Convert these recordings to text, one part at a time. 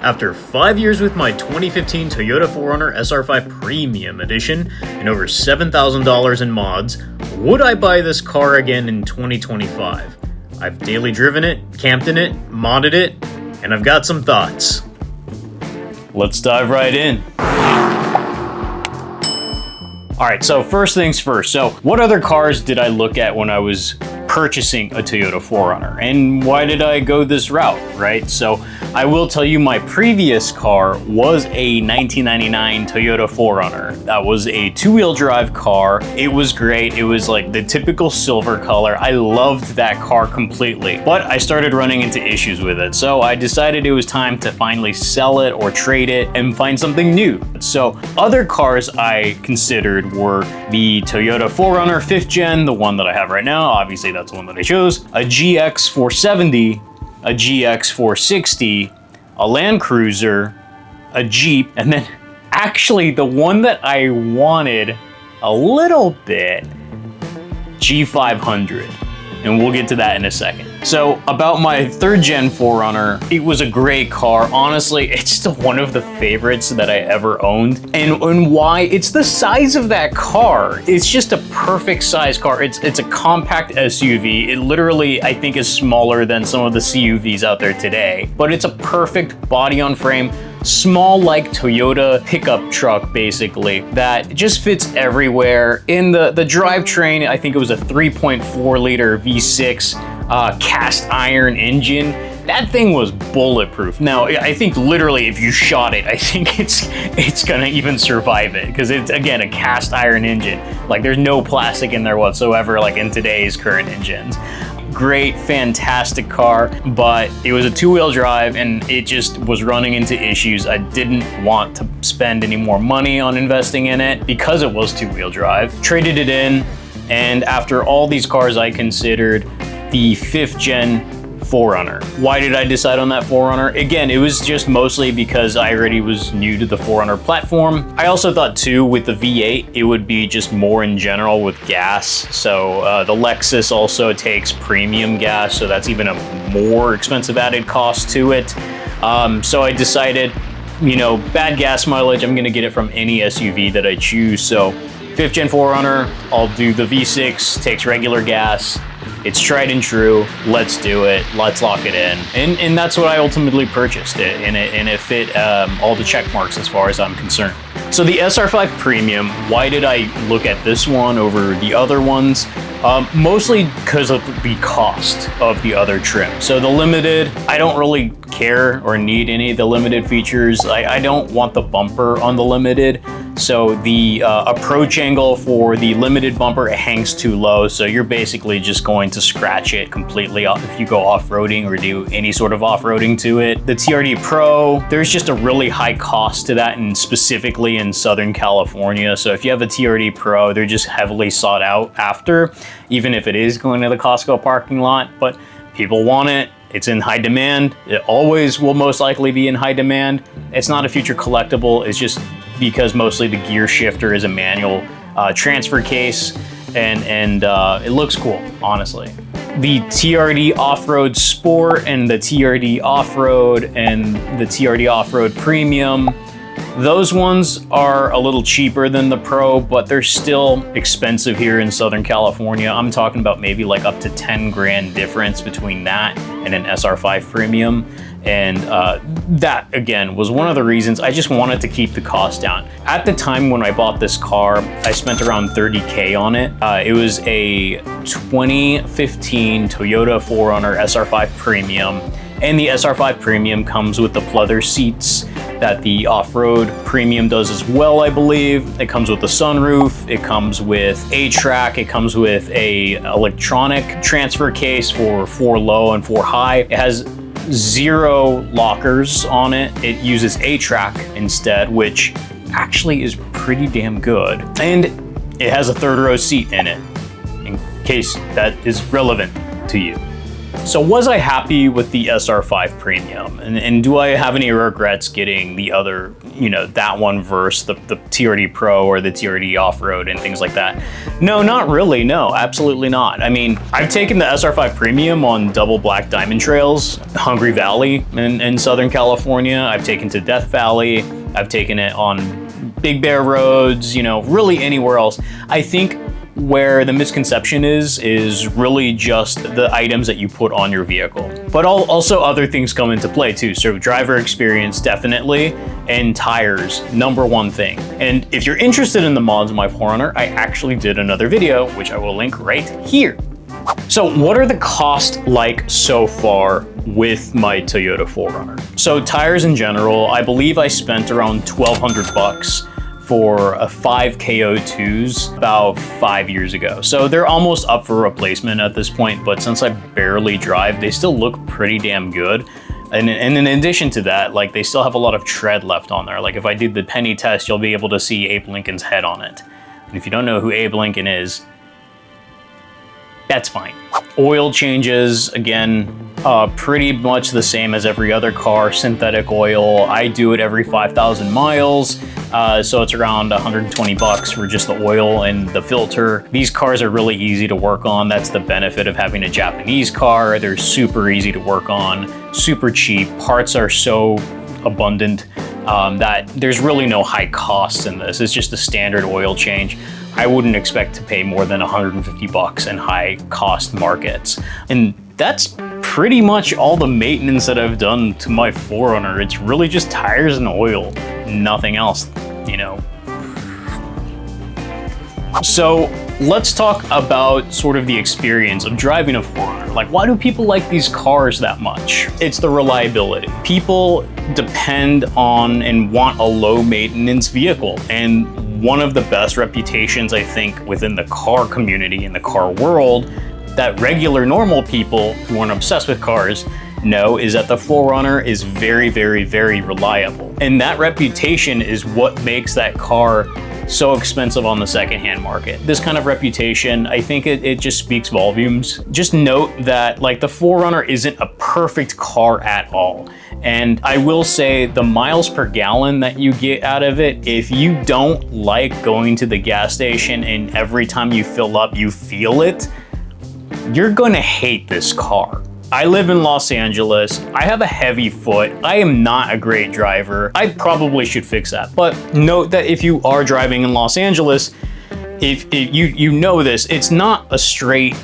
After 5 years with my 2015 Toyota 4Runner SR5 Premium Edition and over $7,000 in mods, would I buy this car again in 2025? I've daily driven it, camped in it, modded it, and I've got some thoughts. Let's dive right in. Alright, so first things first. So what other cars did I look at when I was purchasing a Toyota 4Runner? And why did I go this route, right? So I will tell you my previous car was a 1999 Toyota 4Runner. That was a two-wheel drive car. It was great. It was like the typical silver color. I loved that car completely, but I started running into issues with it. So I decided it was time to finally sell it or trade it and find something new. So other cars I considered were the Toyota 4Runner 5th gen, the one that I have right now. Obviously that's the one that I chose. A GX 470, a GX 460, a Land Cruiser, a Jeep, and then actually the one that I wanted a little bit, G500. And we'll get to that in a second. So about my 3rd gen 4Runner, it was a great car. Honestly, it's still one of the favorites that I ever owned. And why? It's the size of that car. It's just a perfect size car. It's a compact SUV. It literally, I think, is smaller than some of the CUVs out there today. But it's a perfect body on frame, small like Toyota pickup truck basically that just fits everywhere. In the drivetrain, I think it was a 3.4 liter V6 cast iron engine. That thing was bulletproof. Now, I think literally if you shot it, I think it's gonna even survive it because it's, again, a cast iron engine. Like there's no plastic in there whatsoever like in today's current engines. Great, fantastic car, but it was a two-wheel drive and it just was running into issues. I didn't want to spend any more money on investing in it because it was two-wheel drive. Traded it in, and after all these cars I considered the 5th gen 4Runner. Why did I decide on that 4Runner? Again, it was just mostly because I already was new to the 4Runner platform. I also thought too, with the V8, it would be just more in general with gas. So the Lexus also takes premium gas, so that's even a more expensive added cost to it. So I decided, you know, bad gas mileage, I'm gonna get it from any SUV that I choose. So 5th gen 4Runner, I'll do the V6, takes regular gas. It's tried and true. Let's do it. Let's lock it in. And that's what I ultimately purchased it. And it fit all the check marks as far as I'm concerned. So the SR5 Premium, why did I look at this one over the other ones? Mostly because of the cost of the other trim. So the Limited, I don't really care or need any of the Limited features. I don't want the bumper on the Limited. So the approach angle for the Limited bumper, it hangs too low. So you're basically just going to scratch it completely if you go off-roading or do any sort of off-roading to it. The TRD Pro, there's just a really high cost to that, and specifically in Southern California. So if you have a TRD Pro, they're just heavily sought out after, even if it is going to the Costco parking lot, but people want it. It's in high demand. It always will most likely be in high demand. It's not a future collectible. It's just because mostly the gear shifter is a manual transfer case, and it looks cool, honestly. The TRD Off-Road Sport and the TRD Off-Road and the TRD Off-Road Premium, those ones are a little cheaper than the Pro, but they're still expensive here in Southern California. I'm talking about maybe like up to 10 grand difference between that and an SR5 Premium. And that, again, was one of the reasons I just wanted to keep the cost down. At the time when I bought this car, I spent around $30K on it. It was a 2015 Toyota 4Runner SR5 Premium. And the SR5 Premium comes with the pleather seats that the Off-Road Premium does as well, I believe. It comes with a sunroof, it comes with A-Track, it comes with a electronic transfer case for 4 low and 4 high. It has 0 lockers on it. It uses A-Track instead, which actually is pretty damn good. And it has a 3rd row seat in it, in case that is relevant to you. So was I happy with the SR5 Premium? And do I have any regrets getting the other, you know, that one versus the TRD Pro or the TRD Off-Road and things like that? No, not really. No, absolutely not. I mean, I've taken the SR5 Premium on double black diamond trails, Hungry Valley in Southern California. I've taken to Death Valley. I've taken it on Big Bear roads, you know, really anywhere else. I think where the misconception is really just the items that you put on your vehicle. But also other things come into play too. So driver experience, definitely, and tires, #1 thing. And if you're interested in the mods of my 4Runner, I actually did another video, which I will link right here. So what are the costs like so far with my Toyota 4Runner? So tires in general, I believe I spent around 1,200 bucks for a 5 KO2s about 5 years ago. So they're almost up for replacement at this point, but since I barely drive, they still look pretty damn good. And in addition to that, like, they still have a lot of tread left on there. Like, if I did the penny test, you'll be able to see Abe Lincoln's head on it. And if you don't know who Abe Lincoln is, that's fine. Oil changes, again, pretty much the same as every other car, synthetic oil. I do it every 5,000 miles, so it's around 120 bucks for just the oil and the filter. These cars are really easy to work on. That's the benefit of having a Japanese car. They're super easy to work on, super cheap. Parts are so abundant that there's really no high costs in this. It's just a standard oil change. I wouldn't expect to pay more than 150 bucks in high cost markets. And that's pretty much all the maintenance that I've done to my 4Runner. It's really just tires and oil, nothing else, you know. So let's talk about sort of the experience of driving a 4Runner. Like, why do people like these cars that much? It's the reliability. People depend on and want a low maintenance vehicle. And one of the best reputations, I think, within the car community, in the car world, that regular normal people who aren't obsessed with cars know is that the 4Runner is very, very, very reliable. And that reputation is what makes that car so expensive on the secondhand market. This kind of reputation, I think it just speaks volumes. Just note that, like, the 4Runner isn't a perfect car at all. And I will say the miles per gallon that you get out of it, if you don't like going to the gas station and every time you fill up you feel it, you're gonna hate this car. I live in Los Angeles. I have a heavy foot. I am not a great driver. I probably should fix that. But note that if you are driving in Los Angeles, if you know this, it's not a straight,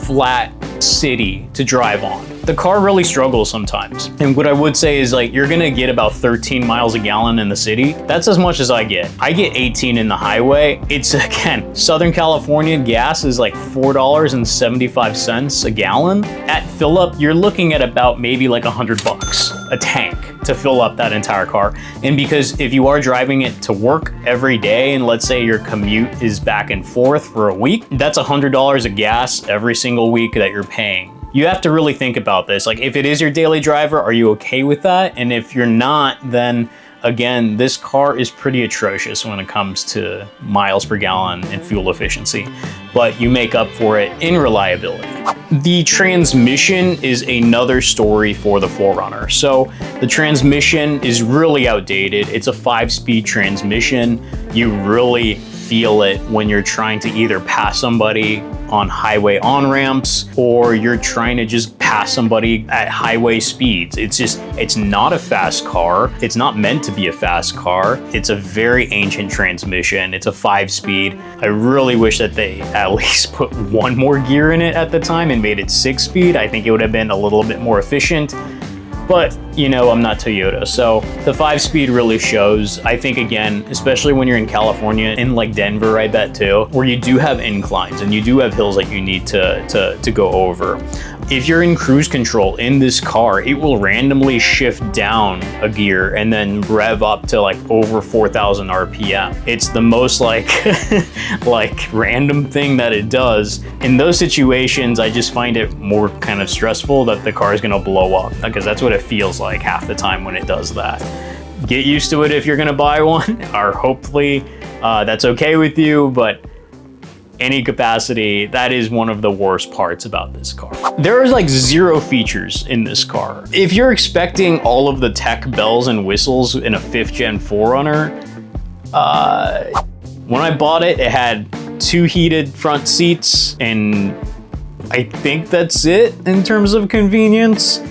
flat city to drive on. The car really struggles sometimes. And what I would say is, like, you're gonna get about 13 miles a gallon in the city. That's as much as I get. I get 18 in the highway. It's, again, Southern California gas is like $4.75 a gallon. At fill up, you're looking at about maybe like 100 bucks a tank to fill up that entire car. And because if you are driving it to work every day, and let's say your commute is back and forth for a week, that's $100 of gas every single week that you're paying. You have to really think about this. Like, if it is your daily driver, are you okay with that? And if you're not, then again, this car is pretty atrocious when it comes to miles per gallon and fuel efficiency, but you make up for it in reliability. The transmission is another story for the 4Runner. So the transmission is really outdated. It's a 5-speed transmission. You really feel it when you're trying to either pass somebody on highway on-ramps or you're trying to just pass somebody at highway speeds. It's not a fast car. It's not meant to be a fast car. It's a very ancient transmission. It's a 5-speed. I really wish that they at least put one more gear in it at the time and made it 6-speed. I think it would have been a little bit more efficient. But, you know, I'm not Toyota, so the 5-speed really shows. I think, again, especially when you're in California, in like Denver, I bet too, where you do have inclines and you do have hills that you need to go over. If you're in cruise control in this car, it will randomly shift down a gear and then rev up to like over 4,000 RPM. It's the most like random thing that it does. In those situations, I just find it more kind of stressful that the car is gonna blow up, because that's what it feels like half the time when it does that. Get used to it if you're gonna buy one, or hopefully that's okay with you, but any capacity, that is one of the worst parts about this car. There is like 0 features in this car. If you're expecting all of the tech bells and whistles in a 5th gen 4Runner, when I bought it, it had 2 heated front seats, and I think that's it in terms of convenience.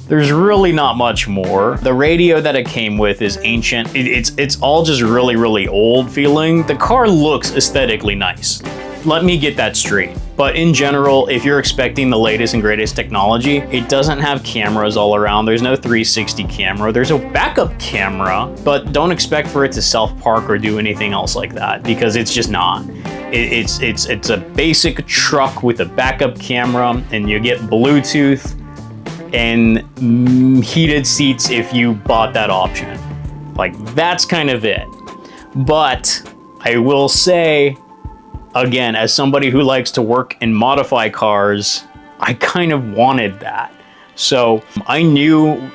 There's really not much more. The radio that it came with is ancient. It's all just really, really old feeling. The car looks aesthetically nice. Let me get that straight. But in general, if you're expecting the latest and greatest technology, it doesn't have cameras all around. There's no 360 camera. There's a backup camera, but don't expect for it to self-park or do anything else like that, because it's just not. It's a basic truck with a backup camera, and you get Bluetooth and heated seats if you bought that option. Like, that's kind of it. But I will say, again, as somebody who likes to work and modify cars, I kind of wanted that. So I knew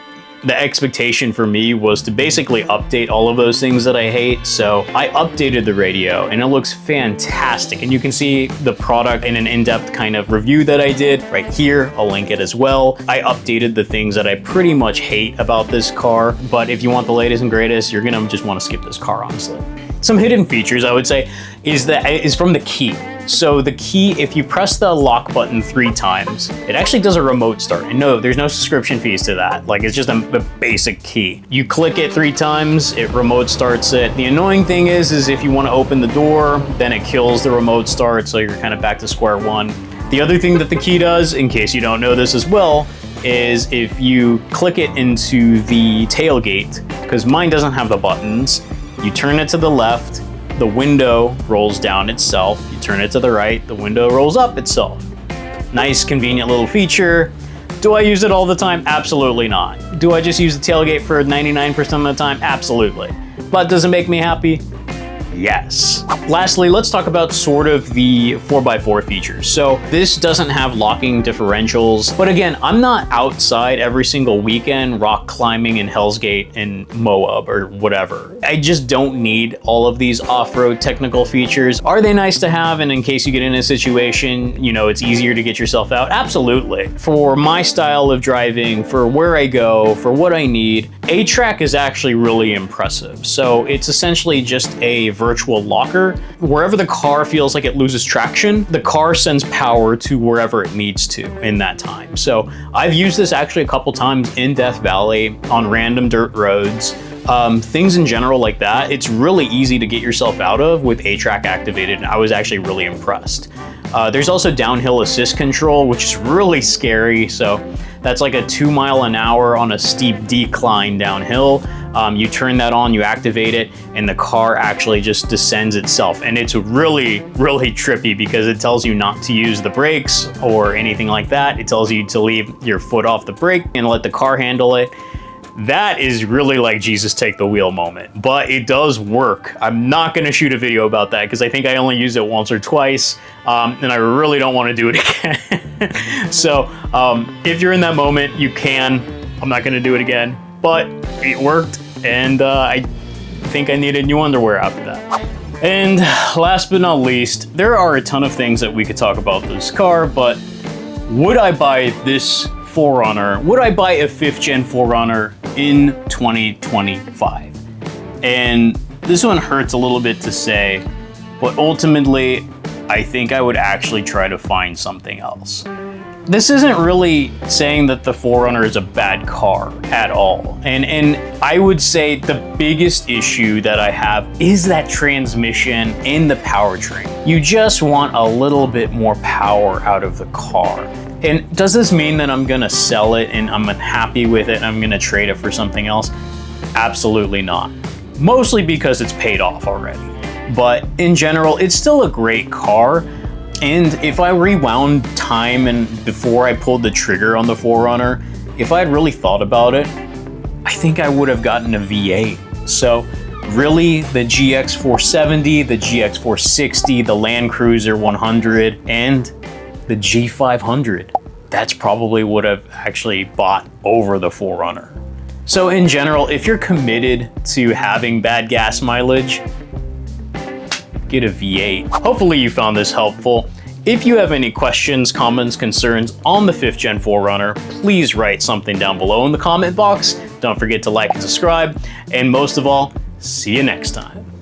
the expectation for me was to basically update all of those things that I hate. So I updated the radio, and it looks fantastic. And you can see the product in an in-depth kind of review that I did right here. I'll link it as well. I updated the things that I pretty much hate about this car. But if you want the latest and greatest, you're gonna just want to skip this car, honestly. Some hidden features, I would say, is from the key. So the key, if you press the lock button 3 times, it actually does a remote start. And no, there's no subscription fees to that. Like, it's just a basic key. You click it 3 times, it remote starts it. The annoying thing is if you want to open the door, then it kills the remote start, so you're kind of back to square one. The other thing that the key does, in case you don't know this as well, is if you click it into the tailgate, because mine doesn't have the buttons, you turn it to the left, the window rolls down itself. You turn it to the right, the window rolls up itself. Nice, convenient little feature. Do I use it all the time? Absolutely not. Do I just use the tailgate for 99% of the time? Absolutely. But does it make me happy? Yes. Lastly, let's talk about sort of the 4x4 features. So this doesn't have locking differentials, but again, I'm not outside every single weekend rock climbing in Hell's Gate and Moab or whatever. I just don't need all of these off-road technical features. Are they nice to have? And in case you get in a situation, you know, it's easier to get yourself out? Absolutely. For my style of driving, for where I go, for what I need, A-Track is actually really impressive. So it's essentially just a virtual locker. Wherever the car feels like it loses traction, the car sends power to wherever it needs to in that time. So I've used this actually a couple times in Death Valley on random dirt roads. Things in general like that, it's really easy to get yourself out of with A-Track activated, and I was actually really impressed. There's also downhill assist control, which is really scary. So that's like a 2 mile an hour on a steep decline downhill. You turn that on, you activate it, and the car actually just descends itself. And it's really, really trippy because it tells you not to use the brakes or anything like that. It tells you to leave your foot off the brake and let the car handle it. That is really like Jesus take the wheel moment, but it does work. I'm not gonna shoot a video about that because I think I only used it once or twice, and I really don't wanna do it again. So if you're in that moment, you can. I'm not gonna do it again, but it worked, and I think I needed new underwear after that. And last but not least, there are a ton of things that we could talk about this car, but would I buy this 4Runner? Would I buy a 5th gen 4Runner in 2025? And this one hurts a little bit to say, but ultimately, I think I would actually try to find something else. This isn't really saying that the 4Runner is a bad car at all. And I would say the biggest issue that I have is that transmission in the powertrain. You just want a little bit more power out of the car. And does this mean that I'm gonna sell it and I'm unhappy with it and I'm gonna trade it for something else? Absolutely not. Mostly because it's paid off already. But in general, it's still a great car. And if I rewound time and before I pulled the trigger on the 4Runner, if I had really thought about it, I think I would have gotten a V8. So really, the GX470, the GX460, the Land Cruiser 100, and the G500. That's probably what I've actually bought over the 4Runner. So in general, if you're committed to having bad gas mileage, get a V8. Hopefully you found this helpful. If you have any questions, comments, concerns on the 5th Gen 4Runner, please write something down below in the comment box. Don't forget to like and subscribe, and most of all, see you next time.